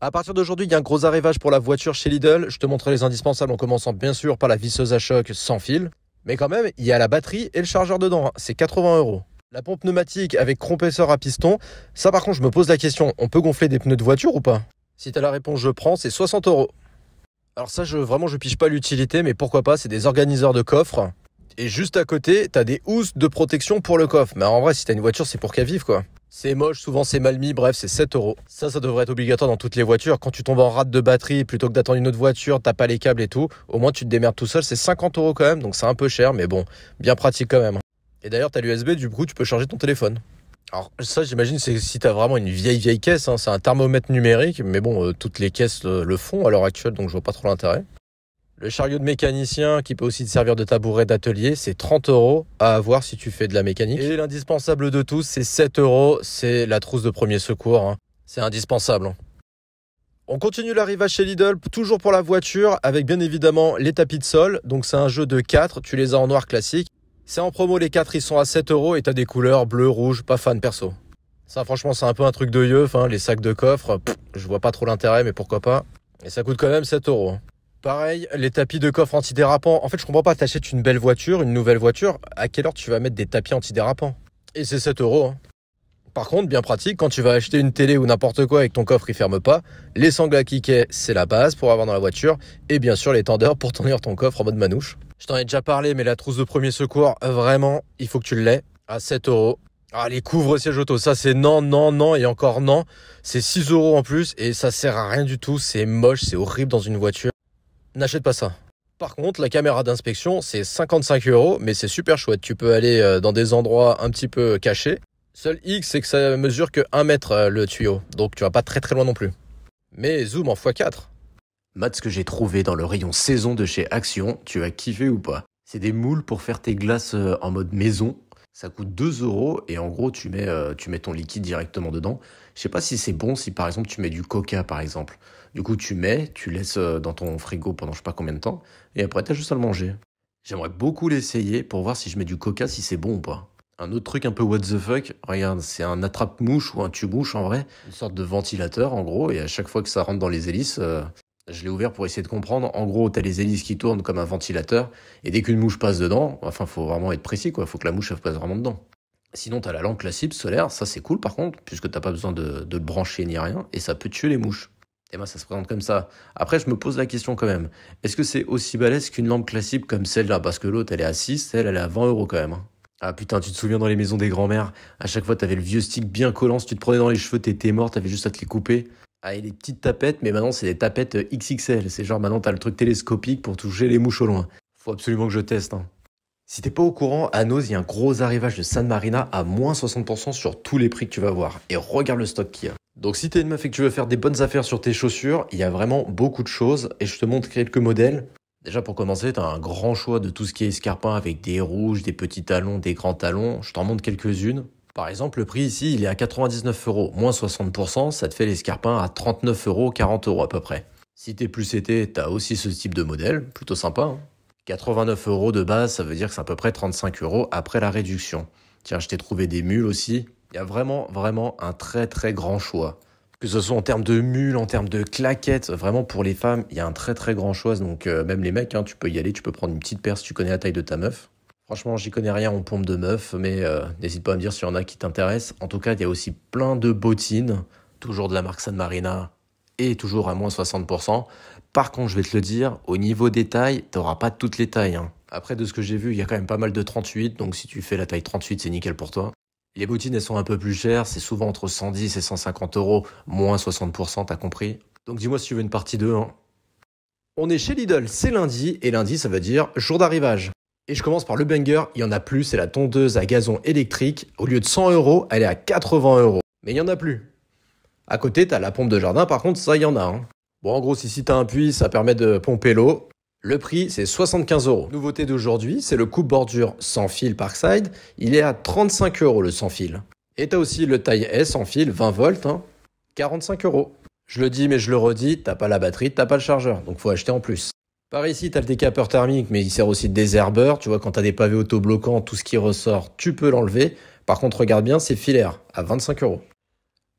À partir d'aujourd'hui, il y a un gros arrivage pour la voiture chez Lidl. Je te montrerai les indispensables en commençant bien sûr par la visseuse à choc sans fil. Mais quand même, il y a la batterie et le chargeur dedans. C'est 80 euros. La pompe pneumatique avec compresseur à piston. Ça par contre, je me pose la question, on peut gonfler des pneus de voiture ou pas? Si t'as la réponse, je prends, c'est 60 euros. Alors ça, je pige pas l'utilité, mais pourquoi pas, c'est des organiseurs de coffres. Et juste à côté, t'as des housses de protection pour le coffre. Mais en vrai, si t'as une voiture, c'est pour qu'elle vive, quoi. C'est moche, souvent c'est mal mis, bref, c'est 7 euros. Ça devrait être obligatoire dans toutes les voitures. Quand tu tombes en rate de batterie, plutôt que d'attendre une autre voiture, t'as pas les câbles et tout, au moins tu te démerdes tout seul, c'est 50 euros quand même, donc c'est un peu cher, mais bon, bien pratique quand même. Et d'ailleurs, t'as l'USB, du coup, tu peux charger ton téléphone. Alors ça, j'imagine, c'est si t'as vraiment une vieille caisse, hein, c'est un thermomètre numérique, mais bon, toutes les caisses le font à l'heure actuelle, donc je vois pas trop l'intérêt. Le chariot de mécanicien, qui peut aussi te servir de tabouret d'atelier, c'est 30 euros à avoir si tu fais de la mécanique. Et l'indispensable de tous, c'est 7 euros, c'est la trousse de premier secours, hein. C'est indispensable, hein. On continue l'arrivage chez Lidl, toujours pour la voiture, avec bien évidemment les tapis de sol. Donc c'est un jeu de 4, tu les as en noir classique. C'est en promo, les 4 ils sont à 7 euros et t'as des couleurs bleu, rouge, pas fan perso. Ça franchement c'est un peu un truc de yeuf, hein, les sacs de coffre, je vois pas trop l'intérêt mais pourquoi pas. Et ça coûte quand même 7 euros. Hein. Pareil, les tapis de coffre antidérapants. En fait, je comprends pas, t'achètes une belle voiture, une nouvelle voiture, à quelle heure tu vas mettre des tapis antidérapants? Et c'est 7 euros. Hein. Par contre, bien pratique, quand tu vas acheter une télé ou n'importe quoi et que ton coffre il ferme pas, les sangles à cliquet, c'est la base pour avoir dans la voiture. Et bien sûr, les tendeurs pour tenir ton coffre en mode manouche. Je t'en ai déjà parlé, mais la trousse de premier secours, vraiment, il faut que tu l'aies à 7 euros. Ah, les couvre-sièges auto, ça c'est non, et encore non. C'est 6 euros en plus et ça sert à rien du tout. C'est moche, c'est horrible dans une voiture. N'achète pas ça. Par contre, la caméra d'inspection, c'est 55 euros, mais c'est super chouette. Tu peux aller dans des endroits un petit peu cachés. Seul X, c'est que ça mesure que 1 mètre le tuyau. Donc tu vas pas très loin non plus. Mais zoom en x4. Matt, ce que j'ai trouvé dans le rayon saison de chez Action, tu vas kiffer ou pas? C'est des moules pour faire tes glaces en mode maison. Ça coûte 2 euros et en gros, tu mets ton liquide directement dedans. Je sais pas si c'est bon si par exemple tu mets du coca par exemple. Du coup, tu laisses dans ton frigo pendant je sais pas combien de temps et après t'as juste à le manger. J'aimerais beaucoup l'essayer pour voir si je mets du coca, si c'est bon ou pas. Un autre truc un peu what the fuck, regarde, c'est un attrape-mouche ou un tue-mouche en vrai. Une sorte de ventilateur en gros et à chaque fois que ça rentre dans les hélices, je l'ai ouvert pour essayer de comprendre. En gros, t'as les hélices qui tournent comme un ventilateur et dès qu'une mouche passe dedans, enfin faut vraiment être précis quoi, faut que la mouche elle passe vraiment dedans. Sinon t'as la lampe classique solaire, ça c'est cool par contre, puisque t'as pas besoin de le brancher ni rien et ça peut tuer les mouches. Et ben ça se présente comme ça. Après je me pose la question quand même, est-ce que c'est aussi balèze qu'une lampe classique comme celle-là? Parce que l'autre elle est à 6, celle elle est à 20 euros quand même. Hein. Ah putain, tu te souviens dans les maisons des grands-mères, à chaque fois t'avais le vieux stick bien collant, si tu te prenais dans les cheveux t'étais mort, t'avais juste à te les couper. Ah, et les petites tapettes, mais maintenant c'est des tapettes XXL. C'est genre maintenant t'as le truc télescopique pour toucher les mouches au loin. Faut absolument que je teste. Hein. Si t'es pas au courant, à Noz, il y a un gros arrivage de San Marina à moins 60% sur tous les prix que tu vas voir. Et regarde le stock qu'il y a. Donc si t'es une meuf et que tu veux faire des bonnes affaires sur tes chaussures, il y a vraiment beaucoup de choses et je te montre quelques modèles. Déjà pour commencer, t'as un grand choix de tout ce qui est escarpin avec des rouges, des petits talons, des grands talons. Je t'en montre quelques-unes. Par exemple, le prix ici, il est à 99 euros, moins 60%, ça te fait l'escarpin à 39 euros, 40 euros à peu près. Si t'es plus été, t'as aussi ce type de modèle, plutôt sympa. Hein. 89 euros de base, ça veut dire que c'est à peu près 35 euros après la réduction. Tiens, je t'ai trouvé des mules aussi. Il y a vraiment un très grand choix. Que ce soit en termes de mules, en termes de claquettes, vraiment pour les femmes, il y a un très grand choix. Donc même les mecs, hein, tu peux y aller, tu peux prendre une petite paire si tu connais la taille de ta meuf. Franchement, j'y connais rien en pompe de meuf, mais n'hésite pas à me dire s'il y en a qui t'intéressent. En tout cas, il y a aussi plein de bottines, toujours de la marque San Marina, et toujours à moins 60%. Par contre, je vais te le dire, au niveau des tailles, t'auras pas toutes les tailles. Hein. Après, de ce que j'ai vu, il y a quand même pas mal de 38, donc si tu fais la taille 38, c'est nickel pour toi. Les bottines, elles sont un peu plus chères, c'est souvent entre 110 et 150 euros, moins 60%, t'as compris? Donc dis-moi si tu veux une partie 2. Hein. On est chez Lidl, c'est lundi, et lundi, ça veut dire jour d'arrivage. Et je commence par le banger, il y en a plus, c'est la tondeuse à gazon électrique. Au lieu de 100 euros, elle est à 80 euros. Mais il n'y en a plus. À côté, t'as la pompe de jardin, par contre, ça, il y en a. Hein. Bon, en gros, si t'as un puits, ça permet de pomper l'eau. Le prix, c'est 75 euros. Nouveauté d'aujourd'hui, c'est le coupe-bordure sans fil Parkside. Il est à 35 euros le sans fil. Et t'as aussi le taille S sans fil, 20 volts, hein, 45 euros. Je le dis, mais je le redis, t'as pas la batterie, t'as pas le chargeur, donc faut acheter en plus. Par ici, tu as le décapeur thermique, mais il sert aussi de désherbeur. Tu vois, quand tu as des pavés autobloquants, tout ce qui ressort, tu peux l'enlever. Par contre, regarde bien, c'est filaire, à 25 euros.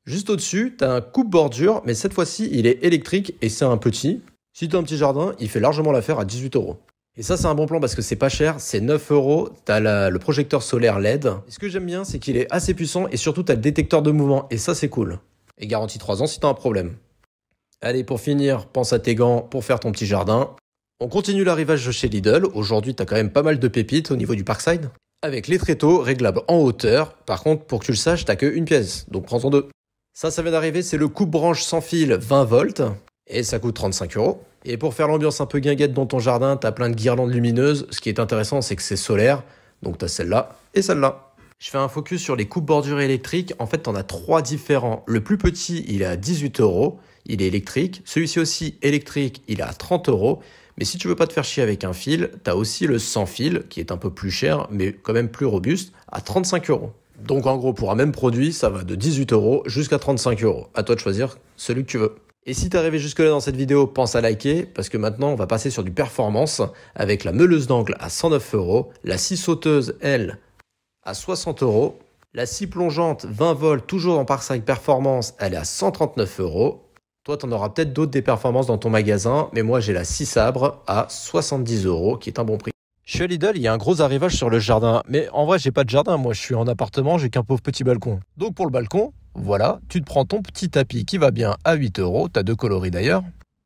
Juste au-dessus, tu as un coupe-bordure, mais cette fois-ci, il est électrique et c'est un petit. Si tu as un petit jardin, il fait largement l'affaire à 18 euros. Et ça, c'est un bon plan parce que c'est pas cher, c'est 9 euros. Tu as le projecteur solaire LED. Et ce que j'aime bien, c'est qu'il est assez puissant et surtout, tu as le détecteur de mouvement. Et ça, c'est cool. Et garantie 3 ans si tu as un problème. Allez, pour finir, pense à tes gants pour faire ton petit jardin. On continue l'arrivage chez Lidl. Aujourd'hui, tu as quand même pas mal de pépites au niveau du Parkside. Avec les tréteaux réglables en hauteur. Par contre, pour que tu le saches, t'as qu'une pièce, donc prends-en deux. Ça vient d'arriver, c'est le coupe-branche sans fil 20 volts. Et ça coûte 35 euros. Et pour faire l'ambiance un peu guinguette dans ton jardin, t'as plein de guirlandes lumineuses. Ce qui est intéressant, c'est que c'est solaire. Donc t'as celle-là et celle-là. Je fais un focus sur les coupe-bordures électriques. En fait, t'en as 3 différents. Le plus petit, il est à 18 euros. Il est électrique. Celui-ci aussi électrique, il est à 30 euros. Mais si tu veux pas te faire chier avec un fil, t'as aussi le sans fil, qui est un peu plus cher, mais quand même plus robuste, à 35 euros. Donc en gros, pour un même produit, ça va de 18 euros jusqu'à 35 euros. À toi de choisir celui que tu veux. Et si t'es arrivé jusque-là dans cette vidéo, pense à liker, parce que maintenant, on va passer sur du performance, avec la meuleuse d'angle à 109 euros, la scie sauteuse, elle, à 60 euros, la scie plongeante 20 volts, toujours en Parkside Performance, elle est à 139 euros. Toi, tu en auras peut-être d'autres des performances dans ton magasin, mais moi, j'ai la scie sabre à 70 euros, qui est un bon prix. Chez Lidl, il y a un gros arrivage sur le jardin. Mais en vrai, j'ai pas de jardin. Moi, je suis en appartement, j'ai qu'un pauvre petit balcon. Donc, pour le balcon, voilà, tu te prends ton petit tapis qui va bien à 8 euros. Tu as 2 coloris d'ailleurs.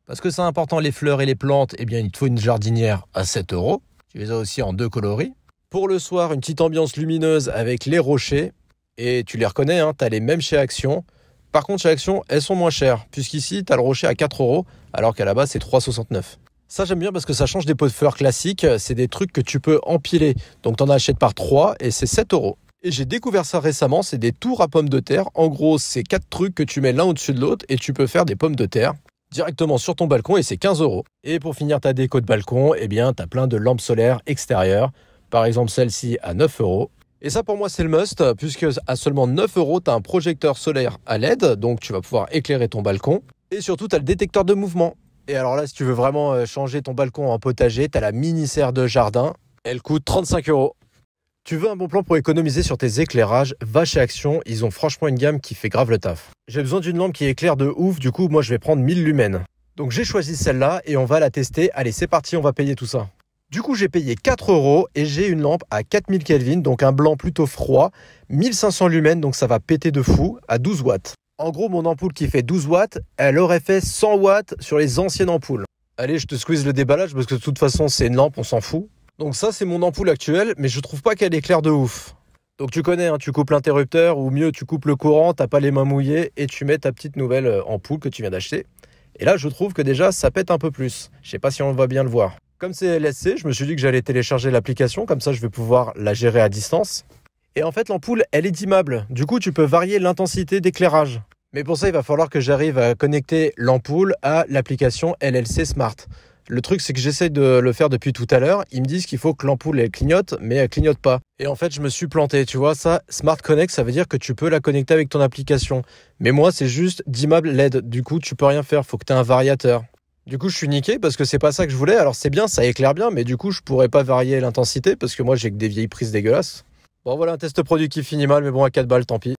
Parce que c'est important, les fleurs et les plantes, eh bien, il te faut une jardinière à 7 euros. Tu les as aussi en 2 coloris. Pour le soir, une petite ambiance lumineuse avec les rochers. Et tu les reconnais, hein, tu as les mêmes chez Action. Par contre, chez Action, elles sont moins chères, puisqu'ici, tu as le rocher à 4 euros, alors qu'à la base, c'est 3,69. Ça, j'aime bien parce que ça change des pots de fleurs classiques. C'est des trucs que tu peux empiler. Donc, tu en achètes par 3 et c'est 7 euros. Et j'ai découvert ça récemment, c'est des tours à pommes de terre. En gros, c'est 4 trucs que tu mets l'un au-dessus de l'autre et tu peux faire des pommes de terre directement sur ton balcon et c'est 15 euros. Et pour finir ta déco de balcon, eh bien, tu as plein de lampes solaires extérieures. Par exemple, celle-ci à 9 euros. Et ça, pour moi, c'est le must, puisque à seulement 9 euros, tu as un projecteur solaire à LED, donc tu vas pouvoir éclairer ton balcon. Et surtout, tu as le détecteur de mouvement. Et alors là, si tu veux vraiment changer ton balcon en potager, tu as la mini serre de jardin. Elle coûte 35 euros. Tu veux un bon plan pour économiser sur tes éclairages, va chez Action, ils ont franchement une gamme qui fait grave le taf. J'ai besoin d'une lampe qui éclaire de ouf, du coup, moi, je vais prendre 1000 lumens. Donc j'ai choisi celle-là et on va la tester. Allez, c'est parti, on va payer tout ça. Du coup, j'ai payé 4 euros et j'ai une lampe à 4000 Kelvin, donc un blanc plutôt froid, 1500 lumens, donc ça va péter de fou, à 12 watts. En gros, mon ampoule qui fait 12 watts, elle aurait fait 100 watts sur les anciennes ampoules. Allez, je te squeeze le déballage parce que de toute façon, c'est une lampe, on s'en fout. Donc ça, c'est mon ampoule actuelle, mais je trouve pas qu'elle éclaire de ouf. Donc tu connais, hein, tu coupes l'interrupteur ou mieux, tu coupes le courant, t'as pas les mains mouillées et tu mets ta petite nouvelle ampoule que tu viens d'acheter. Et là, je trouve que déjà, ça pète un peu plus. Je sais pas si on va bien le voir. Comme c'est LSC, je me suis dit que j'allais télécharger l'application, comme ça je vais pouvoir la gérer à distance. Et en fait, l'ampoule, elle est dimmable. Du coup, tu peux varier l'intensité d'éclairage. Mais pour ça, il va falloir que j'arrive à connecter l'ampoule à l'application LLC Smart. Le truc, c'est que j'essaie de le faire depuis tout à l'heure. Ils me disent qu'il faut que l'ampoule, elle clignote, mais elle clignote pas. Et en fait, je me suis planté. Tu vois, ça, Smart Connect, ça veut dire que tu peux la connecter avec ton application. Mais moi, c'est juste dimmable LED. Du coup, tu peux rien faire. Faut que tu aies un variateur. Du coup, je suis niqué parce que c'est pas ça que je voulais. Alors, c'est bien, ça éclaire bien, mais du coup, je pourrais pas varier l'intensité parce que moi, j'ai que des vieilles prises dégueulasses. Bon, voilà un test produit qui finit mal, mais bon, à 4 balles, tant pis.